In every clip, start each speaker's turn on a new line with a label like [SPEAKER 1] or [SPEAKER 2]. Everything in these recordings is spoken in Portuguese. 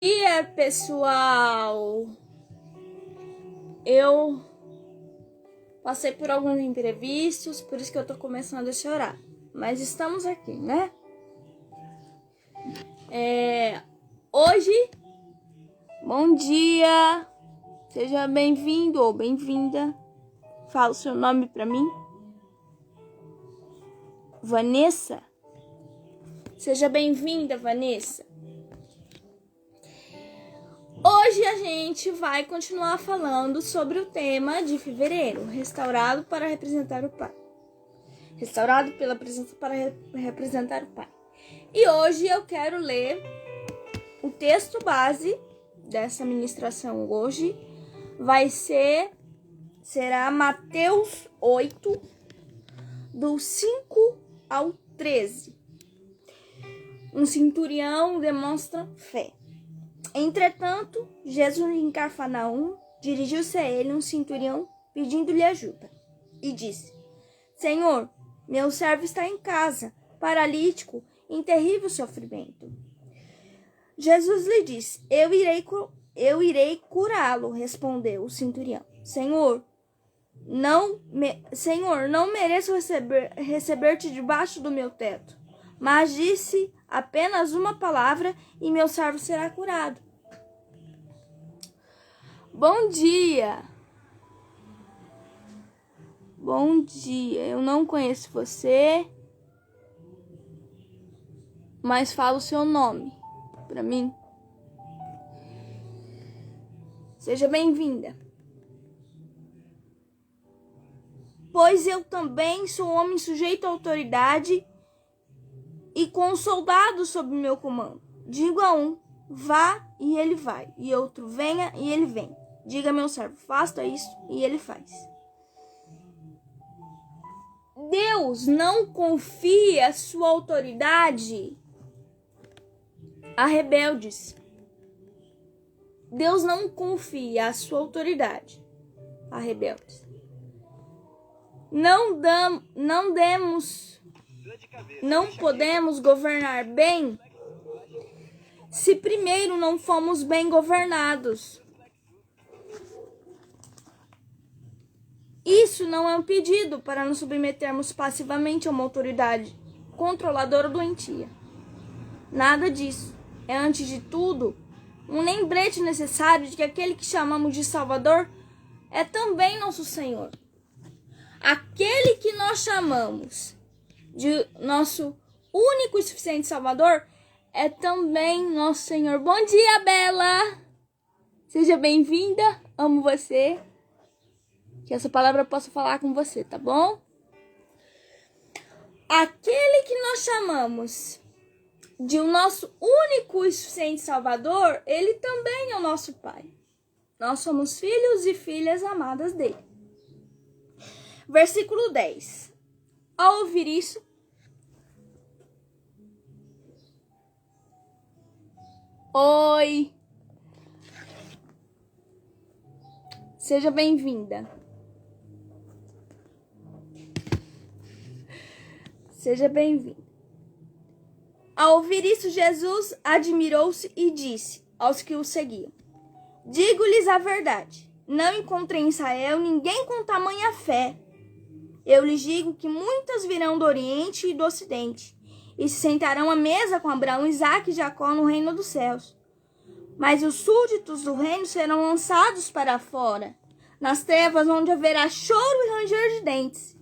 [SPEAKER 1] Dia, pessoal! Eu passei por alguns imprevistos, por isso que eu tô começando esse horário. Mas estamos aqui, né? Hoje, bom dia! Seja bem-vindo ou bem-vinda. Fala o seu nome pra mim. Vanessa? Seja bem-vinda, Vanessa. Hoje a gente vai continuar falando sobre o tema de fevereiro, restaurado para representar o Pai. Restaurado pela presença para representar o Pai. E hoje eu quero ler o texto base dessa ministração hoje. Será Mateus 8, do 5 ao 13. Um centurião demonstra fé. Entretanto, Jesus em Cafarnaum dirigiu-se a ele um centurião pedindo-lhe ajuda e disse: Senhor, meu servo está em casa, paralítico, em terrível sofrimento. Jesus lhe disse: Eu irei curá-lo, respondeu o centurião. Senhor, não mereço receber-te debaixo do meu teto, mas disse apenas uma palavra e meu servo será curado. Bom dia! Bom dia, eu não conheço você, mas fala o seu nome para mim. Seja bem-vinda. Pois eu também sou homem sujeito à autoridade e com soldados sob meu comando. Digo a um, vá, e ele vai, e outro, venha, e ele vem. Diga a meu servo, faça isso, e ele faz. Deus não confia sua autoridade a rebeldes. Deus não confia a sua autoridade a rebeldes. Não podemos governar bem se primeiro não fomos bem governados. Isso não é um pedido para nos submetermos passivamente a uma autoridade controladora ou doentia. Nada disso. É, antes de tudo, um lembrete necessário de que aquele que chamamos de Salvador é também nosso Senhor. Aquele que nós chamamos de nosso único e suficiente Salvador é também nosso Senhor. Bom dia, Bela! Seja bem-vinda, amo você. Que essa palavra eu possa falar com você, tá bom? Aquele que nós chamamos de o nosso único e suficiente Salvador, ele também é o nosso Pai. Nós somos filhos e filhas amadas dele. Versículo 10. Ao ouvir isso, oi, seja bem-vinda. Seja bem-vindo. Ao ouvir isso, Jesus admirou-se e disse aos que o seguiam: Digo-lhes a verdade, não encontrei em Israel ninguém com tamanha fé. Eu lhes digo que muitas virão do Oriente e do Ocidente, e se sentarão à mesa com Abraão, Isaque e Jacó no reino dos céus. Mas os súditos do reino serão lançados para fora, nas trevas onde haverá choro e ranger de dentes.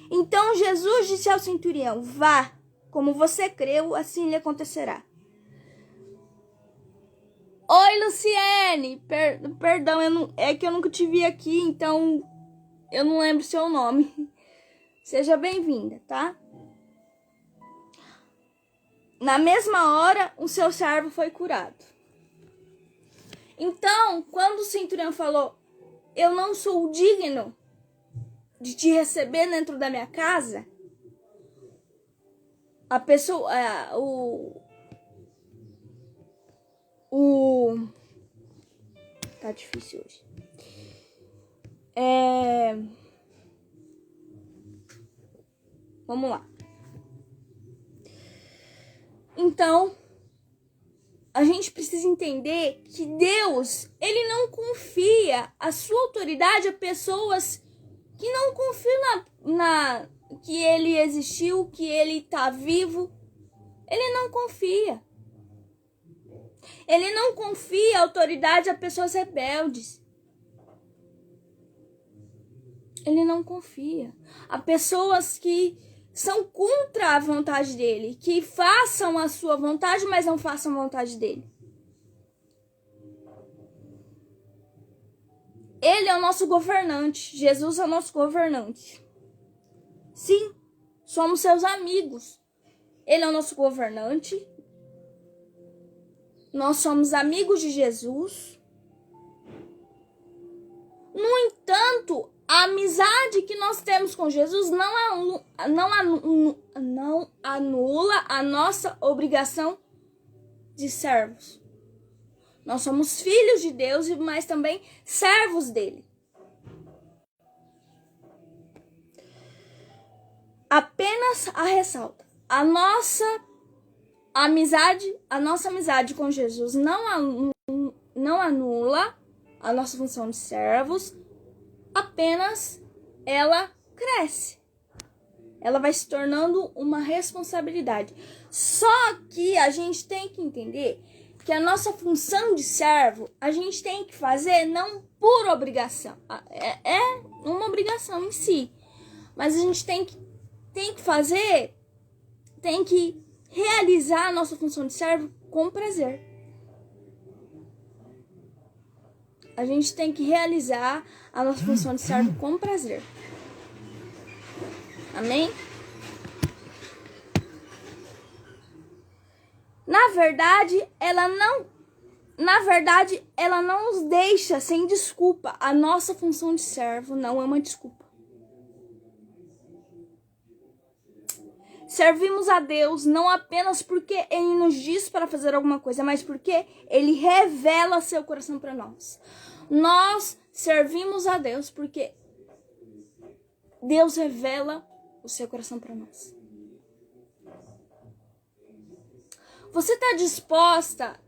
[SPEAKER 1] Então Jesus disse ao centurião: Vá, como você creu, assim lhe acontecerá. Oi, Luciene! Perdão, é que eu nunca te vi aqui, então eu não lembro seu nome. Seja bem-vinda, tá? Na mesma hora, o seu servo foi curado. Então, quando o centurião falou: Eu não sou digno de te receber dentro da minha casa, a pessoa, tá difícil hoje. Vamos lá. Então, a gente precisa entender que Deus, ele não confia a sua autoridade a pessoas que não confiam que ele existiu, que ele está vivo. Ele não confia. Ele não confia a autoridade a pessoas rebeldes. Ele não confia a pessoas que são contra a vontade dele, que façam a sua vontade, mas não façam a vontade dele. Ele é o nosso governante. Jesus é o nosso governante. Sim, somos seus amigos. Ele é o nosso governante. Nós somos amigos de Jesus. No entanto, a amizade que nós temos com Jesus não anula a nossa obrigação de servos. Nós somos filhos de Deus, mas também servos dele. Apenas a ressalta. A nossa amizade com Jesus não anula a nossa função de servos, apenas ela cresce. Ela vai se tornando uma responsabilidade. Só que a gente tem que entender que a nossa função de servo, a gente tem que fazer não por obrigação. É uma obrigação em si. Mas a gente tem que fazer, tem que realizar a nossa função de servo com prazer. A gente tem que realizar a nossa função de servo com prazer. Amém? Na verdade, ela não nos deixa sem desculpa. A nossa função de servo não é uma desculpa. Servimos a Deus não apenas porque Ele nos diz para fazer alguma coisa, mas porque Ele revela seu coração para nós. Nós servimos a Deus porque Deus revela o seu coração para nós. Você está disposta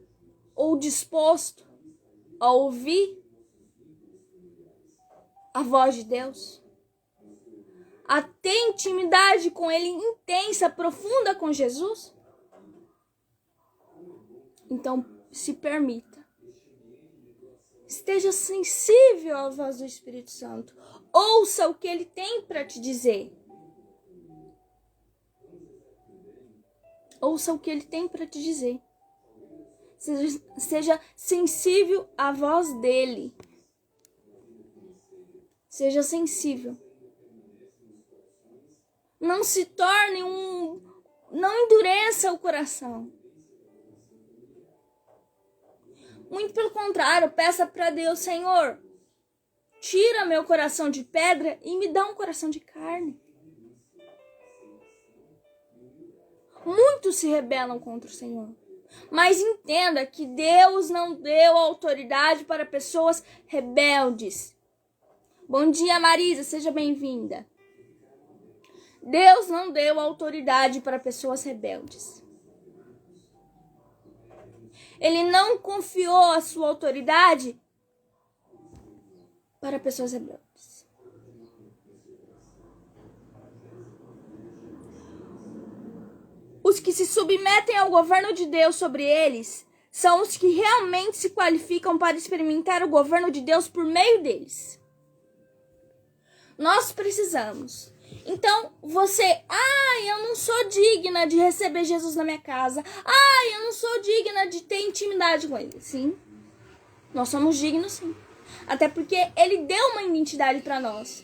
[SPEAKER 1] ou disposto a ouvir a voz de Deus? A ter intimidade com Ele intensa, profunda com Jesus? Então, se permita. Esteja sensível à voz do Espírito Santo. Ouça o que Ele tem para te dizer. Ouça o que Ele tem para te dizer. Seja sensível à voz dEle. Seja sensível. Não se torne não endureça o coração. Muito pelo contrário, peça para Deus, Senhor, tira meu coração de pedra e me dá um coração de carne. Muitos se rebelam contra o Senhor. Mas entenda que Deus não deu autoridade para pessoas rebeldes. Bom dia, Marisa, seja bem-vinda. Deus não deu autoridade para pessoas rebeldes. Ele não confiou a sua autoridade para pessoas rebeldes. Os que se submetem ao governo de Deus sobre eles são os que realmente se qualificam para experimentar o governo de Deus por meio deles. Nós precisamos. Então, eu não sou digna de receber Jesus na minha casa. Eu não sou digna de ter intimidade com Ele. Sim, nós somos dignos, sim. Até porque Ele deu uma identidade para nós.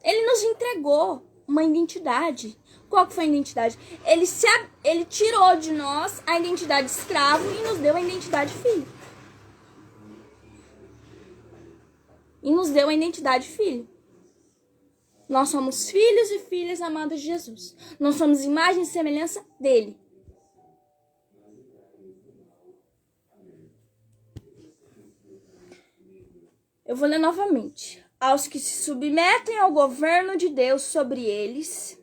[SPEAKER 1] Ele nos entregou uma identidade. Qual que foi a identidade? Ele tirou de nós a identidade escravo e nos deu a identidade filho. Nós somos filhos e filhas amadas de Jesus. Nós somos imagem e semelhança dele. Eu vou ler novamente. Aos que se submetem ao governo de Deus sobre eles,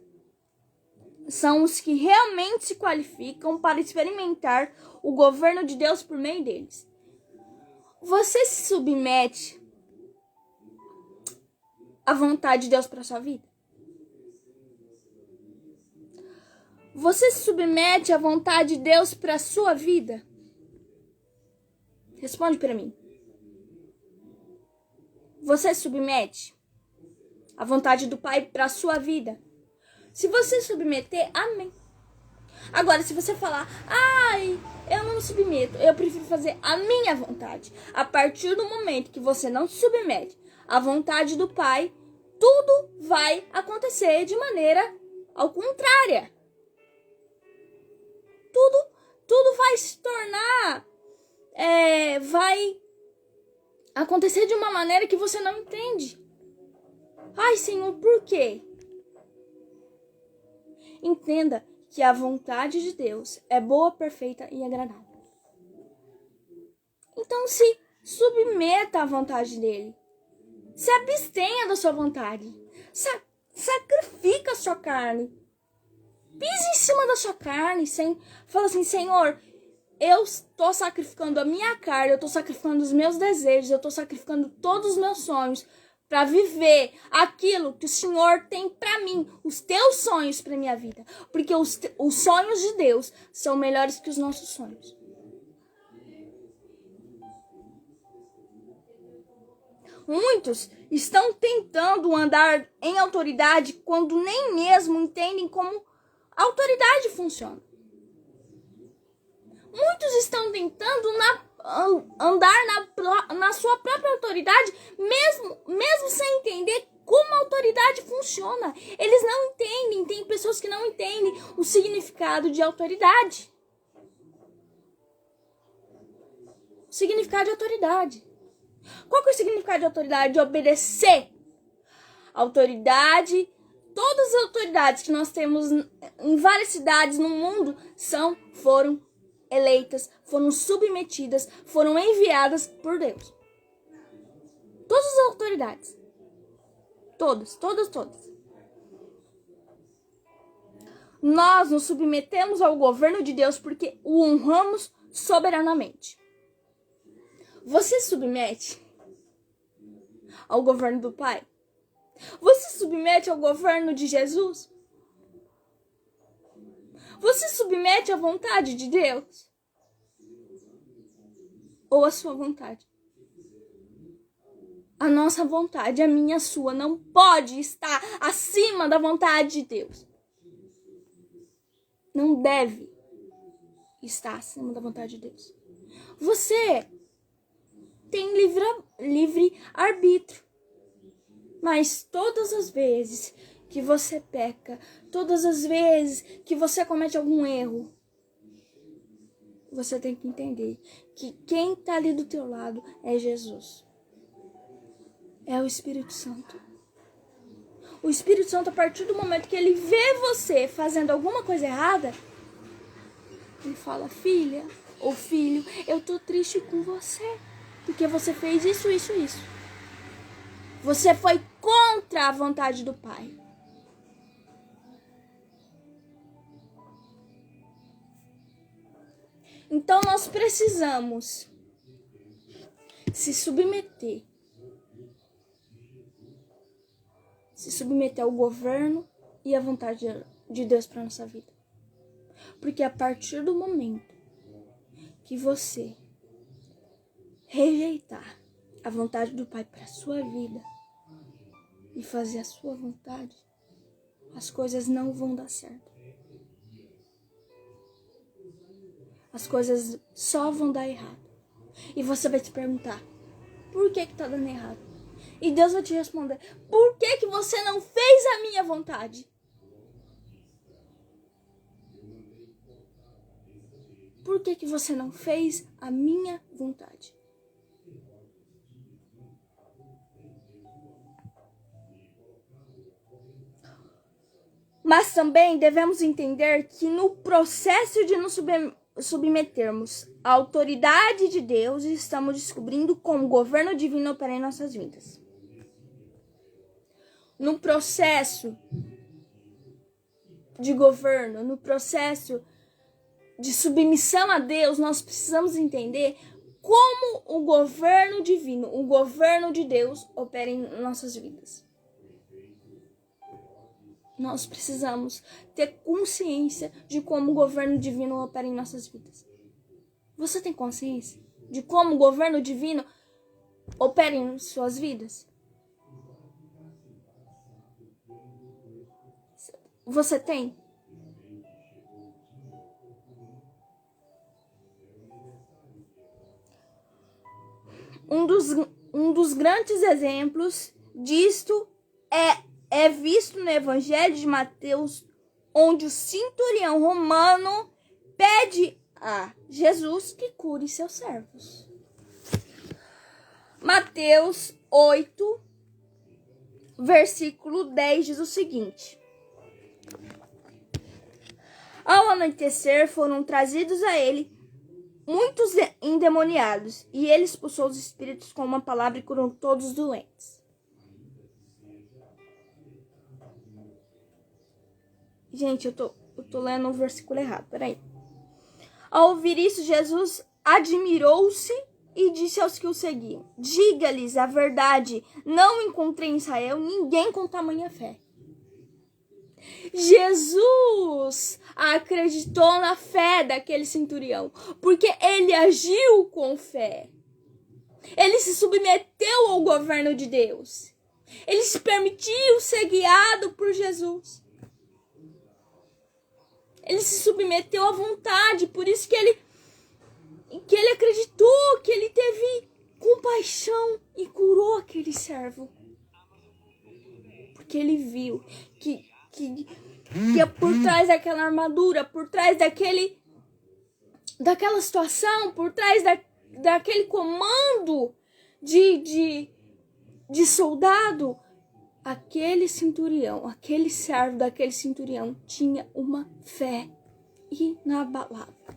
[SPEAKER 1] são os que realmente se qualificam para experimentar o governo de Deus por meio deles. Você se submete à vontade de Deus para sua vida? Você se submete à vontade de Deus para sua vida? Responde para mim. Você se submete à vontade do Pai para sua vida? Se você submeter, amém. Agora, se você falar, eu não me submeto, eu prefiro fazer a minha vontade. A partir do momento que você não se submete à vontade do Pai, tudo vai acontecer de maneira ao contrária. Tudo vai se tornar, vai acontecer de uma maneira que você não entende. Ai, Senhor, por quê? Entenda que a vontade de Deus é boa, perfeita e agradável. Então se submeta à vontade dele. Se abstenha da sua vontade. Sacrifica a sua carne. Pise em cima da sua carne. Fala assim, Senhor, eu estou sacrificando a minha carne, eu estou sacrificando os meus desejos, eu estou sacrificando todos os meus sonhos para viver aquilo que o Senhor tem para mim, os teus sonhos para minha vida. Porque os sonhos de Deus são melhores que os nossos sonhos. Muitos estão tentando andar em autoridade quando nem mesmo entendem como a autoridade funciona. Muitos estão tentando andar na sua própria autoridade, mesmo sem entender como a autoridade funciona. Eles não entendem, tem pessoas que não entendem o significado de autoridade. O significado de autoridade. Qual que é o significado de autoridade? De obedecer. Autoridade, todas as autoridades que nós temos em várias cidades no mundo foram eleitas, foram submetidas, foram enviadas por Deus. Todas as autoridades. Todas. Nós nos submetemos ao governo de Deus porque o honramos soberanamente. Você se submete ao governo do Pai? Você se submete ao governo de Jesus? Você se submete à vontade de Deus? Ou à sua vontade? A nossa vontade, a minha, a sua, não pode estar acima da vontade de Deus. Não deve estar acima da vontade de Deus. Você tem livre arbítrio. Mas todas as vezes que você peca, todas as vezes que você comete algum erro, você tem que entender que quem está ali do teu lado é Jesus. É o Espírito Santo. O Espírito Santo, a partir do momento que ele vê você fazendo alguma coisa errada, ele fala, filha ou filho, eu tô triste com você. Porque você fez isso. Você foi contra a vontade do Pai. Então nós precisamos se submeter ao governo e à vontade de Deus para nossa vida. Porque a partir do momento que você rejeitar a vontade do Pai para a sua vida e fazer a sua vontade, as coisas não vão dar certo. As coisas só vão dar errado. E você vai se perguntar, por que tá dando errado? E Deus vai te responder, por que você não fez a minha vontade? Por que você não fez a minha vontade? Mas também devemos entender que no processo de nos submetermos à autoridade de Deus, estamos descobrindo como o governo divino opera em nossas vidas. No processo de governo, no processo de submissão a Deus, nós precisamos entender como o governo divino, o governo de Deus opera em nossas vidas. Nós precisamos ter consciência de como o governo divino opera em nossas vidas. Você tem consciência de como o governo divino opera em suas vidas? Você tem? Um dos grandes exemplos disto é visto no Evangelho de Mateus, onde o centurião romano pede a Jesus que cure seus servos. Mateus 8, versículo 10 diz o seguinte: ao anoitecer foram trazidos a ele muitos endemoniados, e ele expulsou os espíritos com uma palavra e curou todos os doentes. Gente, eu tô lendo o versículo errado, peraí. Ao ouvir isso, Jesus admirou-se e disse aos que o seguiam: diga-lhes a verdade, não encontrei em Israel ninguém com tamanha fé. Jesus acreditou na fé daquele centurião, porque ele agiu com fé. Ele se submeteu ao governo de Deus. Ele se permitiu ser guiado por Jesus. Ele se submeteu à vontade, por isso que ele acreditou, que ele teve compaixão e curou aquele servo. Porque ele viu que por trás daquela armadura, por trás daquela situação, por trás daquele comando de soldado, aquele centurião, aquele servo daquele centurião tinha uma fé inabalável.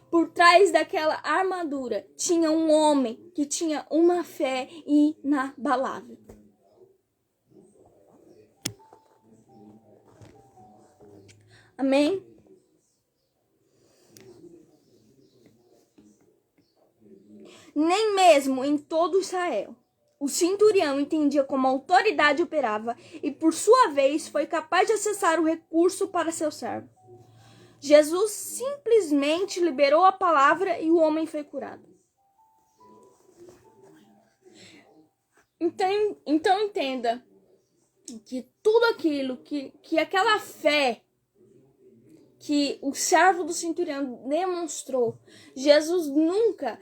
[SPEAKER 1] Por trás daquela armadura tinha um homem que tinha uma fé inabalável. Amém? Nem mesmo em todo Israel o centurião entendia como a autoridade operava e, por sua vez, foi capaz de acessar o recurso para seu servo. Jesus simplesmente liberou a palavra e o homem foi curado. Então entenda que tudo aquilo, que aquela fé que o servo do centurião demonstrou, Jesus nunca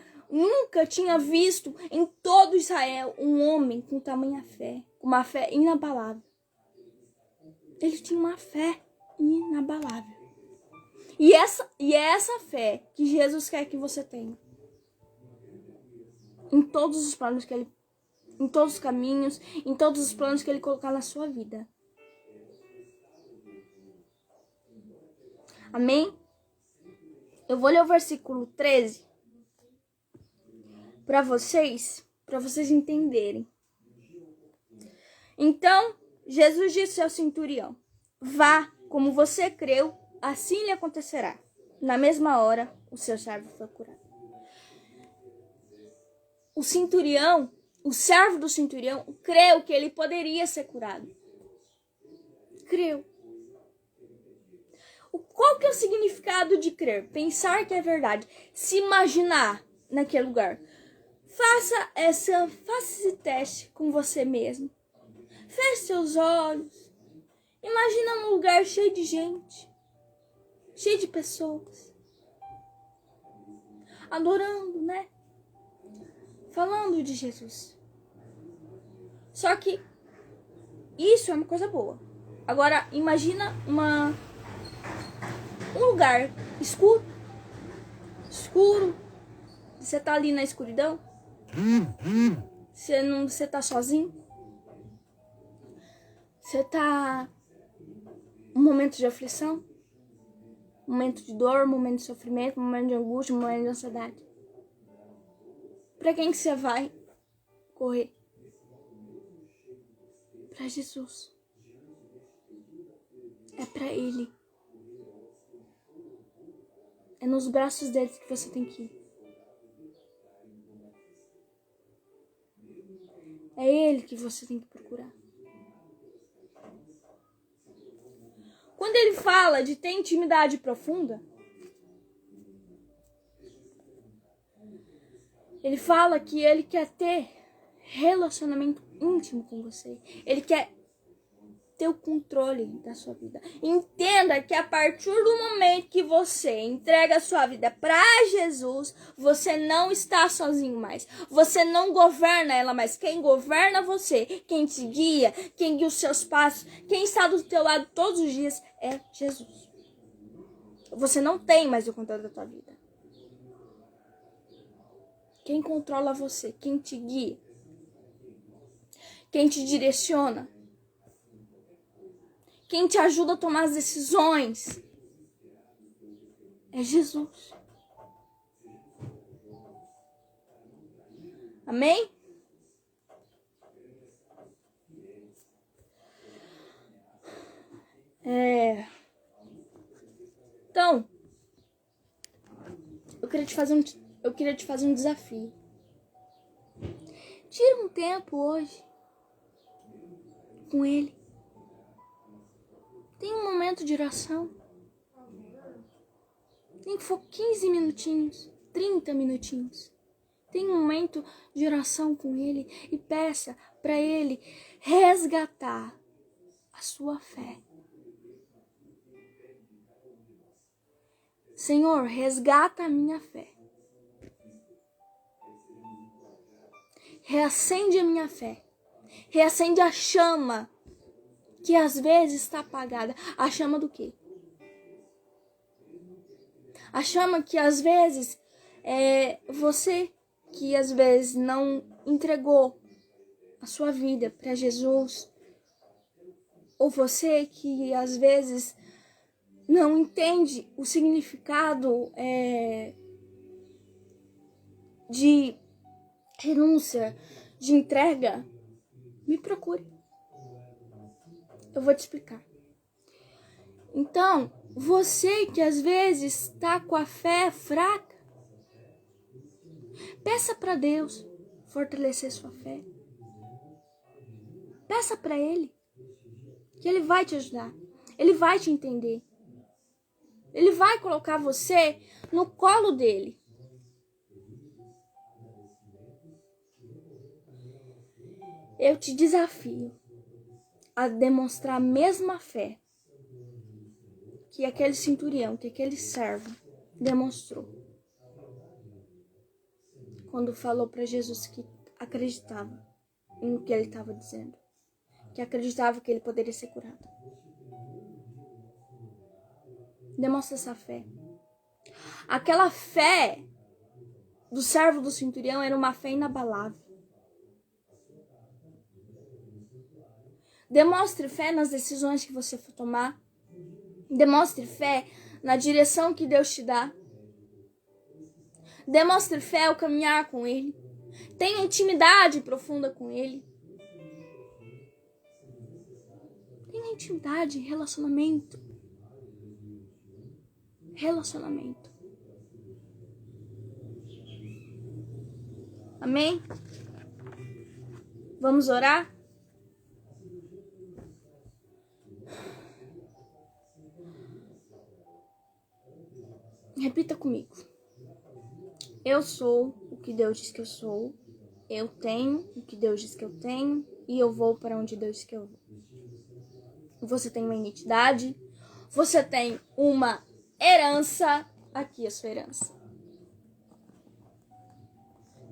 [SPEAKER 1] tinha visto em todo Israel um homem com tamanha fé, com uma fé inabalável. Ele tinha uma fé inabalável. E é essa fé que Jesus quer que você tenha. Em todos os planos em todos os caminhos, em todos os planos que ele colocar na sua vida. Amém? Eu vou ler o versículo 13 para vocês entenderem. Então, Jesus disse ao centurião: vá, como você creu, assim lhe acontecerá. Na mesma hora, o seu servo foi curado. O servo do centurião, creu que ele poderia ser curado. Creu. Qual que é o significado de crer? Pensar que é verdade. Se imaginar naquele lugar. Faça esse teste com você mesmo. Feche seus olhos. Imagina num lugar cheio de gente. Cheio de pessoas. Adorando, né? Falando de Jesus. Só que isso é uma coisa boa. Agora, imagina um lugar escuro. Você tá ali na escuridão. Você tá sozinho. Você tá um momento de aflição. Momento de dor, momento de sofrimento, momento de angústia, momento de ansiedade. Pra quem que você vai correr? Pra Jesus. É pra Ele. É nos braços dele que você tem que ir. É Ele que você tem que procurar. Quando ele fala de ter intimidade profunda, ele fala que ele quer ter relacionamento íntimo com você. Ele quer ter o controle da sua vida. Entenda que a partir do momento que você entrega a sua vida para Jesus, você não está sozinho mais. Você não governa ela mais. Quem governa você, quem te guia, quem guia os seus passos, quem está do teu lado todos os dias é Jesus. Você não tem mais o controle da tua vida. Quem controla você, quem te guia, quem te direciona, quem te ajuda a tomar as decisões é Jesus. Amém? Então, eu queria te fazer um desafio. Tira um tempo hoje com Ele. Tem um momento de oração. Nem que for 15 minutinhos, 30 minutinhos. Tem um momento de oração com Ele e peça para Ele resgatar a sua fé. Senhor, resgata a minha fé. Reacende a minha fé. Reacende a chama que às vezes está apagada. A chama do quê? A chama que às vezes você que às vezes não entregou a sua vida para Jesus, ou você que às vezes não entende o significado de renúncia, de entrega, me procure. Eu vou te explicar. Então, você que às vezes está com a fé fraca, peça para Deus fortalecer sua fé. Peça para Ele, que Ele vai te ajudar. Ele vai te entender. Ele vai colocar você no colo dele. Eu te desafio a demonstrar a mesma fé que aquele centurião, que aquele servo demonstrou quando falou para Jesus que acreditava no que ele estava dizendo, que acreditava que ele poderia ser curado. Demonstra essa fé. Aquela fé do servo do centurião era uma fé inabalável. Demonstre fé nas decisões que você for tomar. Demonstre fé na direção que Deus te dá. Demonstre fé ao caminhar com Ele. Tenha intimidade profunda com Ele. Tenha intimidade, relacionamento. Relacionamento. Amém? Vamos orar? Repita comigo. Eu sou o que Deus diz que eu sou. Eu tenho o que Deus diz que eu tenho. E eu vou para onde Deus diz que eu vou. Você tem uma identidade. Você tem uma herança. Aqui a sua herança.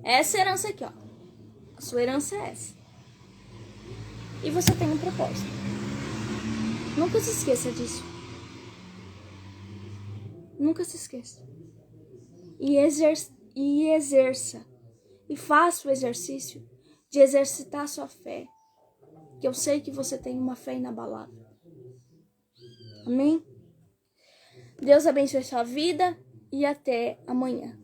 [SPEAKER 1] Essa herança aqui, ó. A sua herança é essa. E você tem um propósito. Nunca se esqueça disso. Nunca se esqueça. E exerça. E faça o exercício de exercitar a sua fé. Que eu sei que você tem uma fé inabalável. Amém? Deus abençoe a sua vida e até amanhã.